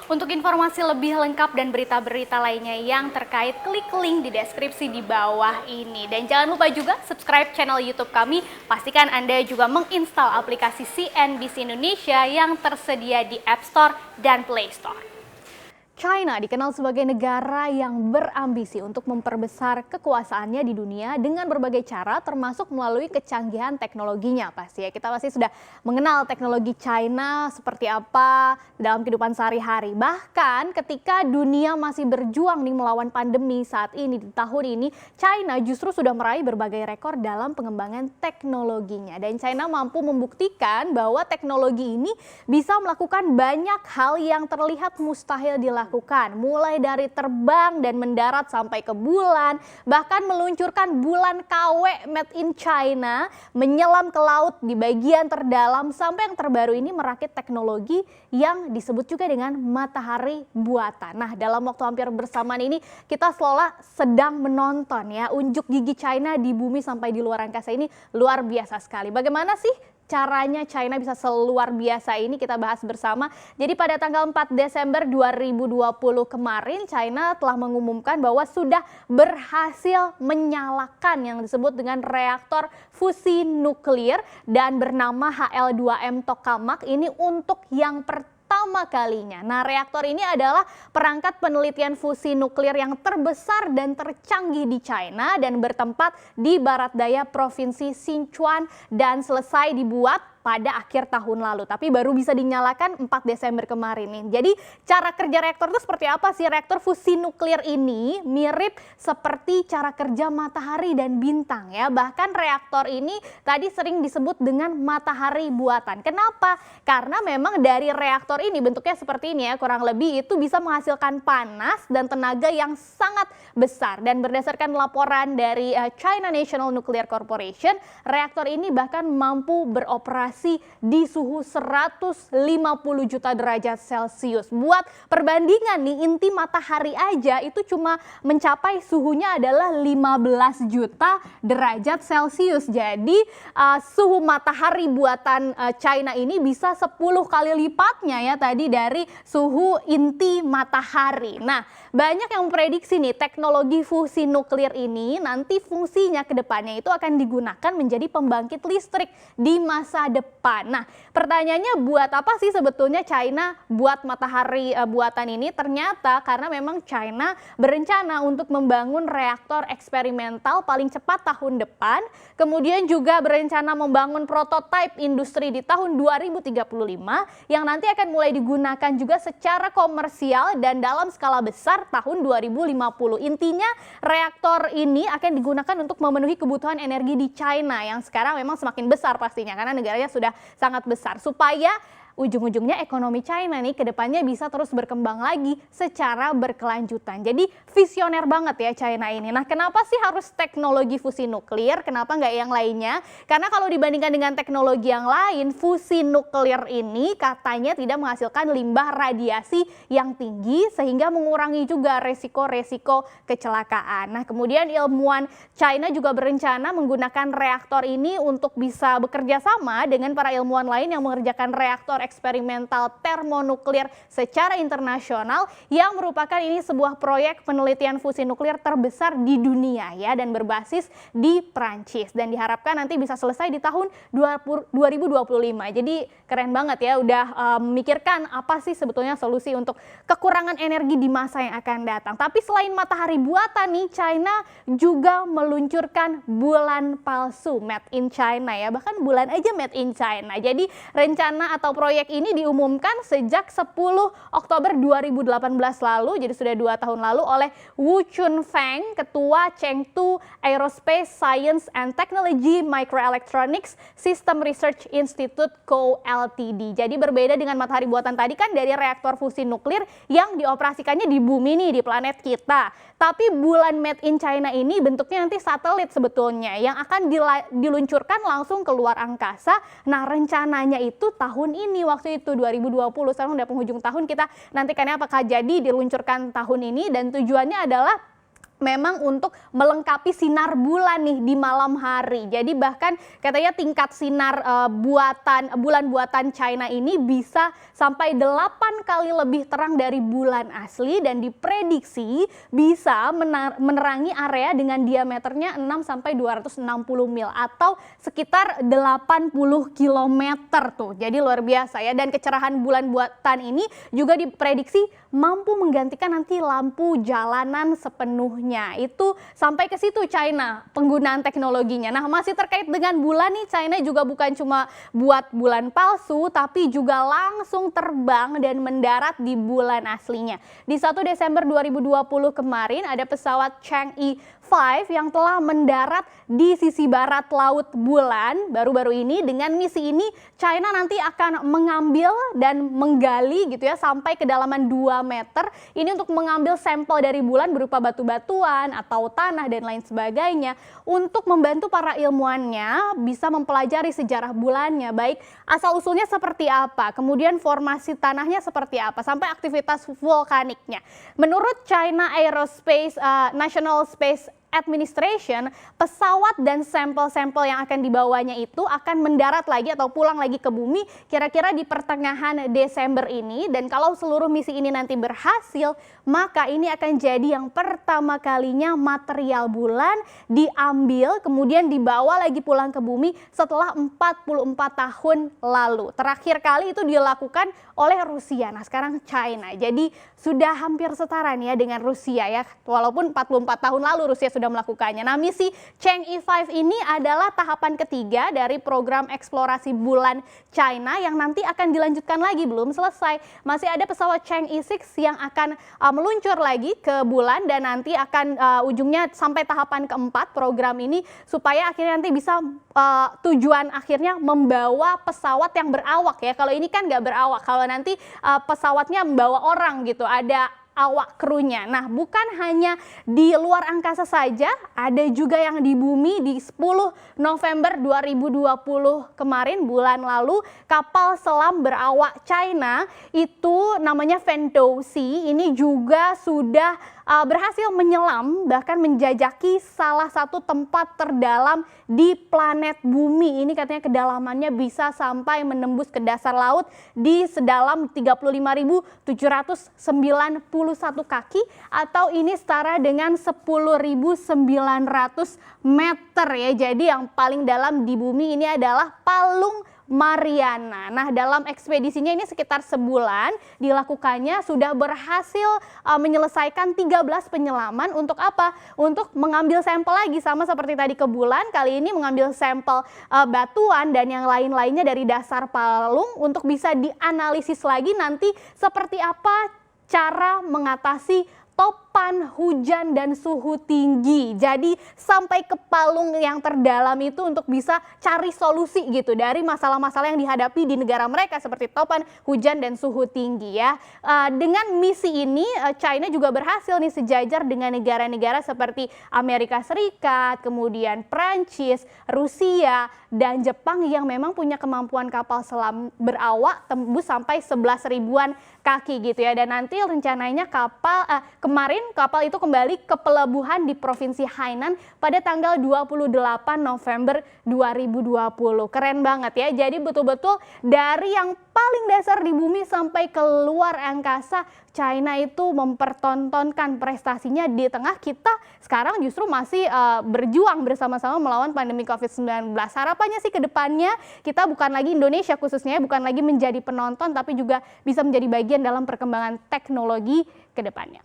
Untuk informasi lebih lengkap dan berita-berita lainnya yang terkait, klik link di deskripsi di bawah ini. Dan jangan lupa juga subscribe channel YouTube kami. Pastikan Anda juga menginstal aplikasi CNBC Indonesia yang tersedia di App Store dan Play Store. China dikenal sebagai negara yang berambisi untuk memperbesar kekuasaannya di dunia dengan berbagai cara, termasuk melalui kecanggihan teknologinya. Pasti ya, kita pasti sudah mengenal teknologi China seperti apa dalam kehidupan sehari-hari. Bahkan ketika dunia masih berjuang nih melawan pandemi saat ini, di tahun ini, China justru sudah meraih berbagai rekor dalam pengembangan teknologinya. Dan China mampu membuktikan bahwa teknologi ini bisa melakukan banyak hal yang terlihat mustahil dilakukan. Mulai dari terbang dan mendarat sampai ke bulan, bahkan meluncurkan bulan KW made in China, menyelam ke laut di bagian terdalam, sampai yang terbaru ini merakit teknologi yang disebut juga dengan matahari buatan. Nah, dalam waktu hampir bersamaan ini kita seolah sedang menonton ya unjuk gigi China di bumi sampai di luar angkasa. Ini luar biasa sekali. Bagaimana sih caranya China bisa seluar biasa ini, kita bahas bersama. Jadi pada tanggal 4 Desember 2020 kemarin, China telah mengumumkan bahwa sudah berhasil menyalakan yang disebut dengan reaktor fusi nuklir dan bernama HL2M Tokamak ini untuk yang pertama kalinya. Nah, reaktor ini adalah perangkat penelitian fusi nuklir yang terbesar dan tercanggih di China dan bertempat di barat daya Provinsi Sichuan dan selesai dibuat pada akhir tahun lalu, tapi baru bisa dinyalakan 4 Desember kemarin nih. Jadi cara kerja reaktor itu seperti apa sih? Reaktor fusi nuklir ini mirip seperti cara kerja matahari dan bintang ya. Bahkan reaktor ini tadi sering disebut dengan matahari buatan. Kenapa? Karena memang dari reaktor ini bentuknya seperti ini ya, kurang lebih itu bisa menghasilkan panas dan tenaga yang sangat besar. Dan berdasarkan laporan dari China National Nuclear Corporation, reaktor ini bahkan mampu beroperasi di suhu 150 juta derajat Celcius. Buat perbandingan nih, inti matahari aja itu cuma mencapai suhunya adalah 15 juta derajat Celcius. Jadi suhu matahari buatan China ini bisa 10 kali lipatnya ya tadi dari suhu inti matahari. Nah, banyak yang memprediksi nih teknologi fusi nuklir ini nanti fungsinya ke depannya itu akan digunakan menjadi pembangkit listrik di masa depan. Nah, pertanyaannya buat apa sih sebetulnya China buat matahari buatan ini? Ternyata karena memang China berencana untuk membangun reaktor eksperimental paling cepat tahun depan, kemudian juga berencana membangun prototipe industri di tahun 2035 yang nanti akan mulai digunakan juga secara komersial dan dalam skala besar tahun 2050. Intinya reaktor ini akan digunakan untuk memenuhi kebutuhan energi di China yang sekarang memang semakin besar pastinya karena negaranya sudah sangat besar, supaya ujung-ujungnya ekonomi China nih ke depannya bisa terus berkembang lagi secara berkelanjutan. Jadi visioner banget ya China ini. Nah, kenapa sih harus teknologi fusi nuklir? Kenapa nggak yang lainnya? Karena kalau dibandingkan dengan teknologi yang lain, fusi nuklir ini katanya tidak menghasilkan limbah radiasi yang tinggi sehingga mengurangi juga resiko-resiko kecelakaan. Nah, kemudian ilmuwan China juga berencana menggunakan reaktor ini untuk bisa bekerja sama dengan para ilmuwan lain yang mengerjakan reaktor eksperimental termonuklir secara internasional yang merupakan ini sebuah proyek penelitian fusi nuklir terbesar di dunia ya dan berbasis di Prancis dan diharapkan nanti bisa selesai di tahun 2025. Jadi keren banget ya udah memikirkan apa sih sebetulnya solusi untuk kekurangan energi di masa yang akan datang. Tapi selain matahari buatan nih, China juga meluncurkan bulan palsu made in China ya. Bahkan bulan aja made in China. Jadi rencana atau proyek ini diumumkan sejak 10 Oktober 2018 lalu, jadi sudah 2 tahun lalu oleh Wu Chunfeng, Ketua Chengdu Aerospace Science and Technology Microelectronics System Research Institute Co. Ltd. Jadi berbeda dengan matahari buatan tadi kan dari reaktor fusi nuklir yang dioperasikannya di bumi nih, di planet kita. Tapi bulan made in China ini bentuknya nanti satelit sebetulnya yang akan diluncurkan langsung ke luar angkasa. Nah, rencananya itu tahun ini, waktu itu 2020, sekarang udah penghujung tahun, kita nantikannya apakah jadi diluncurkan tahun ini dan tujuannya adalah memang untuk melengkapi sinar bulan nih di malam hari. Jadi bahkan katanya tingkat sinar bulan buatan China ini bisa sampai 8 kali lebih terang dari bulan asli dan diprediksi bisa menerangi area dengan diameternya 6 sampai 260 mil atau sekitar 80 km tuh. Jadi luar biasa ya, dan kecerahan bulan buatan ini juga diprediksi mampu menggantikan nanti lampu jalanan sepenuhnya. Itu sampai ke situ China penggunaan teknologinya. Nah, masih terkait dengan bulan nih, China juga bukan cuma buat bulan palsu tapi juga langsung terbang dan mendarat di bulan aslinya. Di 1 Desember 2020 kemarin ada pesawat Chang'e 5 yang telah mendarat di sisi barat laut bulan baru-baru ini. Dengan misi ini China nanti akan mengambil dan menggali gitu ya sampai kedalaman 2 meter. Ini untuk mengambil sampel dari bulan berupa batu-batuan atau tanah dan lain sebagainya untuk membantu para ilmuwannya bisa mempelajari sejarah bulannya, baik asal-usulnya seperti apa, kemudian formasi tanahnya seperti apa, sampai aktivitas vulkaniknya. Menurut China Aerospace National Space Administration, pesawat dan sampel-sampel yang akan dibawanya itu akan mendarat lagi atau pulang lagi ke bumi kira-kira di pertengahan Desember ini. Dan kalau seluruh misi ini nanti berhasil, maka ini akan jadi yang pertama kalinya material bulan diambil kemudian dibawa lagi pulang ke bumi setelah 44 tahun lalu. Terakhir kali itu dilakukan oleh Rusia, nah sekarang China. Jadi sudah hampir setara nih ya dengan Rusia ya, walaupun 44 tahun lalu Rusia sudah melakukannya. Nah, misi Chang'e 5 ini adalah tahapan ketiga dari program eksplorasi bulan China yang nanti akan dilanjutkan lagi, belum selesai. Masih ada pesawat Chang'e 6 yang akan meluncur lagi ke bulan dan nanti akan ujungnya sampai tahapan keempat program ini supaya akhirnya nanti bisa tujuan akhirnya membawa pesawat yang berawak ya. Kalau ini kan nggak berawak, kalau nanti pesawatnya membawa orang gitu, ada awak krunya. Nah, bukan hanya di luar angkasa saja, ada juga yang di bumi. Di 10 November 2020 kemarin, bulan lalu, kapal selam berawak China itu namanya Fengdouxi ini juga sudah berhasil menyelam bahkan menjajaki salah satu tempat terdalam di planet bumi. Ini katanya kedalamannya bisa sampai menembus ke dasar laut di sedalam 35.791 kaki atau ini setara dengan 10.900 meter ya. Jadi yang paling dalam di bumi ini adalah Palung Mariana. Nah, dalam ekspedisinya ini sekitar sebulan dilakukannya, sudah berhasil menyelesaikan 13 penyelaman. Untuk apa? Untuk mengambil sampel lagi, sama seperti tadi ke bulan, kali ini mengambil sampel batuan dan yang lain-lainnya dari dasar palung untuk bisa dianalisis lagi nanti seperti apa cara mengatasi topan, hujan, dan suhu tinggi. Jadi sampai ke palung yang terdalam itu untuk bisa cari solusi gitu dari masalah-masalah yang dihadapi di negara mereka seperti topan, hujan, dan suhu tinggi ya. Dengan misi ini China juga berhasil nih sejajar dengan negara-negara seperti Amerika Serikat, kemudian Prancis, Rusia, dan Jepang yang memang punya kemampuan kapal selam berawak tembus sampai 11 ribuan kaki gitu ya. Dan nanti rencananya kemarin kapal itu kembali ke pelabuhan di Provinsi Hainan pada tanggal 28 November 2020. Keren banget ya. Jadi betul-betul dari yang paling dasar di bumi sampai ke luar angkasa, China itu mempertontonkan prestasinya di tengah kita sekarang justru masih berjuang bersama-sama melawan pandemi COVID-19. Harapannya sih ke depannya kita bukan lagi Indonesia khususnya, bukan lagi menjadi penonton tapi juga bisa menjadi bagian dalam perkembangan teknologi ke depannya.